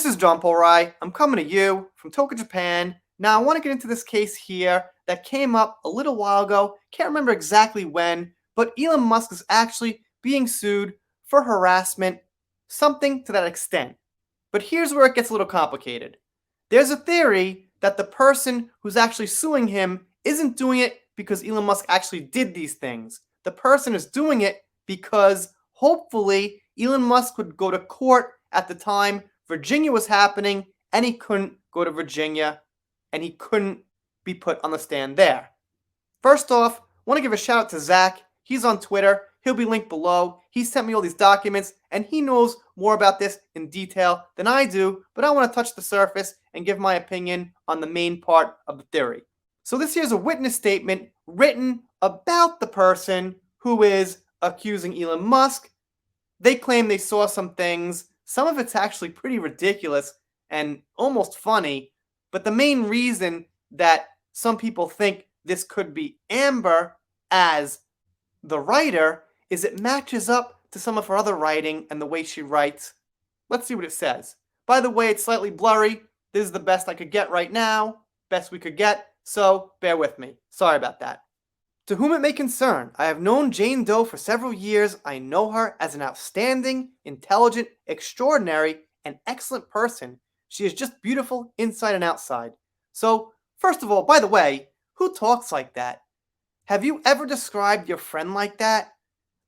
This is John Polrai. I'm coming to you from Tokyo, Japan. Now, I want to get into this case here that came up a little while ago. Can't remember exactly when, but Elon Musk is actually being sued for harassment, something to that extent. But here's where it gets a little complicated. There's a theory that the person who's actually suing him isn't doing it because Elon Musk actually did these things. The person is doing it because hopefully Elon Musk would go to court at the time Virginia was happening, and he couldn't go to Virginia, and he couldn't be put on the stand there. First off, I want to give a shout out to Zach. He's on Twitter. He'll be linked below. He sent me all these documents, and he knows more about this in detail than I do, but I want to touch the surface and give my opinion on the main part of the theory. So this here's a witness statement written about the person who is accusing Elon Musk. They claim they saw some things. Some of it's actually pretty ridiculous and almost funny, but the main reason that some people think this could be Amber as the writer is it matches up to some of her other writing and the way she writes. Let's see what it says. By the way, it's slightly blurry. This is the best I could get right now, best we could get, so bear with me. Sorry about that. To whom it may concern, I have known Jane Doe for several years. I know her as an outstanding, intelligent, extraordinary, and excellent person. She is just beautiful inside and outside. So, first of all, by the way, who talks like that? Have you ever described your friend like that?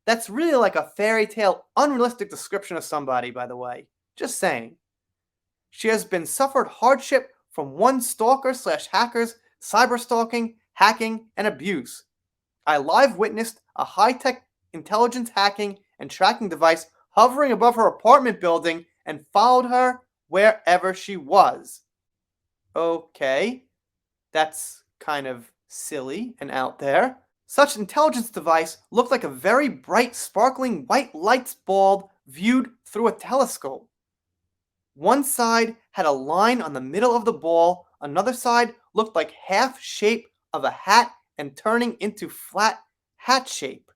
That's really like a fairy tale, unrealistic description of somebody, by the way. Just saying. She has been suffered hardship from one stalker / hackers, cyber stalking, hacking, and abuse. I live witnessed a high-tech intelligence hacking and tracking device hovering above her apartment building and followed her wherever she was. Okay, that's kind of silly and out there. Such intelligence device looked like a very bright, sparkling white lights bulb viewed through a telescope. One side had a line on the middle of the ball, another side looked like half shape of a hat and turning into flat hat shape.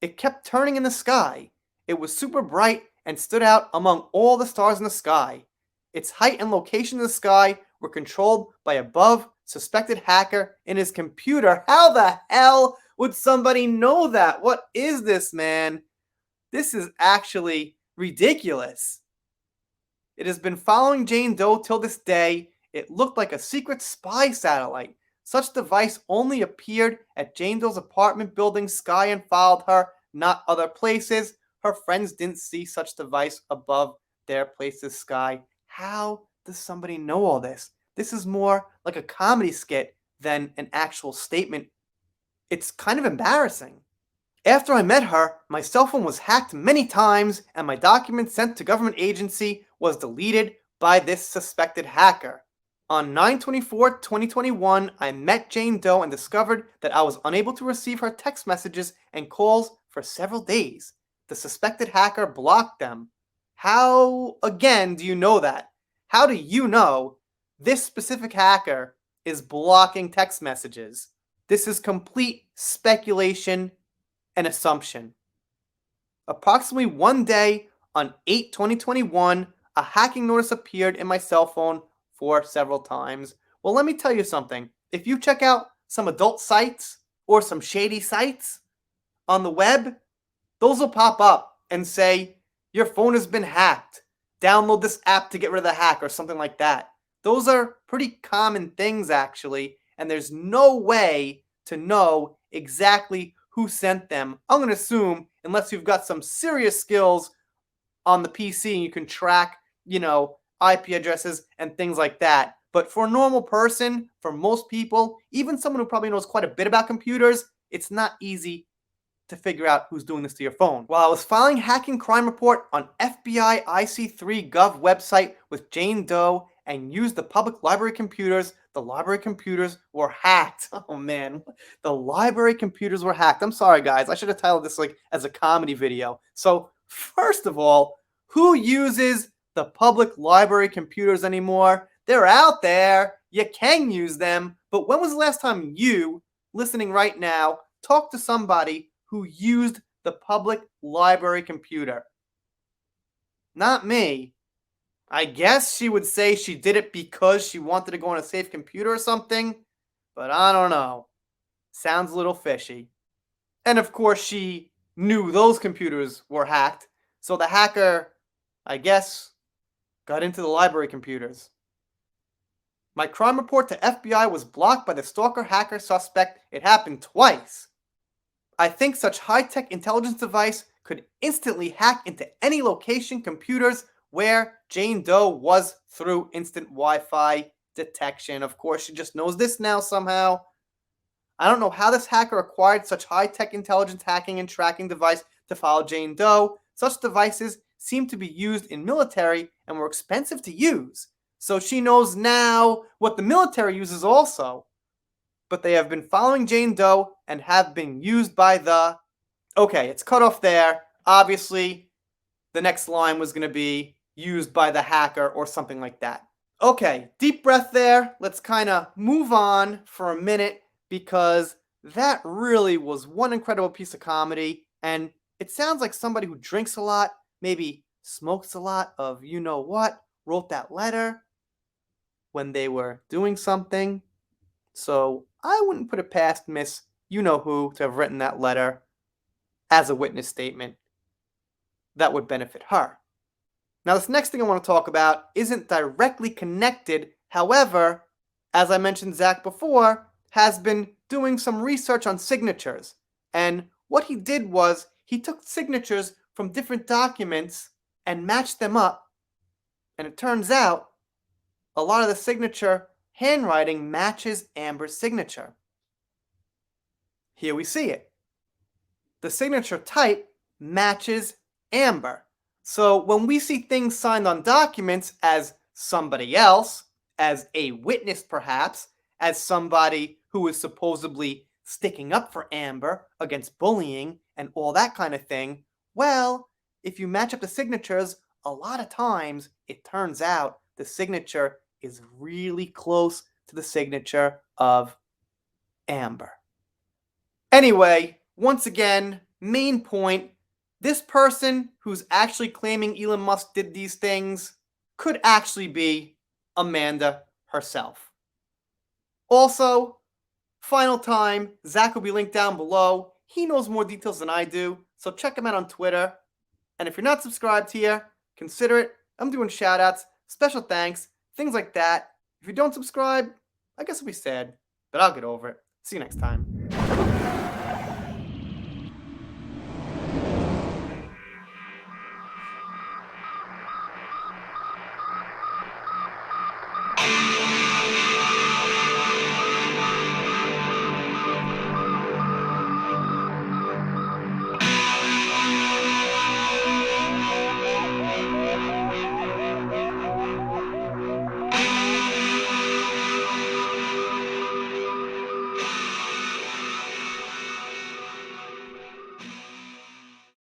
It kept turning in the sky. It was super bright and stood out among all the stars in the sky. Its height and location in the sky were controlled by above suspected hacker in his computer. How the hell would somebody know that? What is this, man? This is actually ridiculous. It has been following Jane Doe till this day. It looked like a secret spy satellite. Such device only appeared at Jane Doe's apartment building sky and followed her, not other places. Her friends didn't see such device above their place's sky. How does somebody know all this? This is more like a comedy skit than an actual statement. It's kind of embarrassing. After I met her, my cell phone was hacked many times and my documents sent to government agency was deleted by this suspected hacker. On 9/24/2021, I met Jane Doe and discovered that I was unable to receive her text messages and calls for several days. The suspected hacker blocked them. How, again, do you know that? How do you know this specific hacker is blocking text messages? This is complete speculation and assumption. Approximately one day on 8/2021, a hacking notice appeared in my cell phone for several times. Well, let me tell you something. If you check out some adult sites or some shady sites on the web, those will pop up and say, your phone has been hacked. Download this app to get rid of the hack or something like that. Those are pretty common things, actually, and there's no way to know exactly who sent them. I'm going to assume, unless you've got some serious skills on the PC and you can track, IP addresses and things like that. But for a normal person, for most people, even someone who probably knows quite a bit about computers, it's not easy to figure out who's doing this to your phone. While I was filing hacking crime report on FBI IC3 Gov website with Jane Doe and used the public library computers, the library computers were hacked. Oh man, the library computers were hacked. I'm sorry guys, I should have titled this as a comedy video. So first of all, who uses the public library computers anymore? They're out there. You can use them. But when was the last time you, listening right now, talked to somebody who used the public library computer? Not me. I guess she would say she did it because she wanted to go on a safe computer or something, but I don't know. Sounds a little fishy. And of course, she knew those computers were hacked, so the hacker, I guess, got into the library computers. My crime report to FBI was blocked by the stalker hacker suspect. It happened twice. I think such high-tech intelligence device could instantly hack into any location computers where Jane Doe was through instant Wi-Fi detection. Of course, she just knows this now somehow. I don't know how this hacker acquired such high-tech intelligence hacking and tracking device to follow Jane Doe. Such devices seem to be used in military and were expensive to use. So she knows now what the military uses also. But they have been following Jane Doe and have been used by the... Okay, it's cut off there. Obviously, the next line was going to be used by the hacker or something like that. Okay, deep breath there. Let's kind of move on for a minute because that really was one incredible piece of comedy. And it sounds like somebody who drinks a lot, maybe smokes a lot of you know what, wrote that letter when they were doing something. So I wouldn't put it past Miss You Know Who to have written that letter as a witness statement that would benefit her. Now, this next thing I want to talk about isn't directly connected. However, as I mentioned Zach before, has been doing some research on signatures. And what he did was he took signatures from different documents and matched them up. And it turns out a lot of the signature handwriting matches Amber's signature. Here we see it. The signature type matches Amber. So when we see things signed on documents as somebody else, as a witness perhaps, as somebody who is supposedly sticking up for Amber against bullying and all that kind of thing, well, if you match up the signatures, a lot of times it turns out the signature is really close to the signature of Amber. Anyway, once again, main point, this person who's actually claiming Elon Musk did these things could actually be Amanda herself. Also, final time, Zach will be linked down below. He knows more details than I do, so check him out on Twitter. And if you're not subscribed here, consider it. I'm doing shoutouts, special thanks, things like that. If you don't subscribe, I guess I'll be sad, but I'll get over it. See you next time.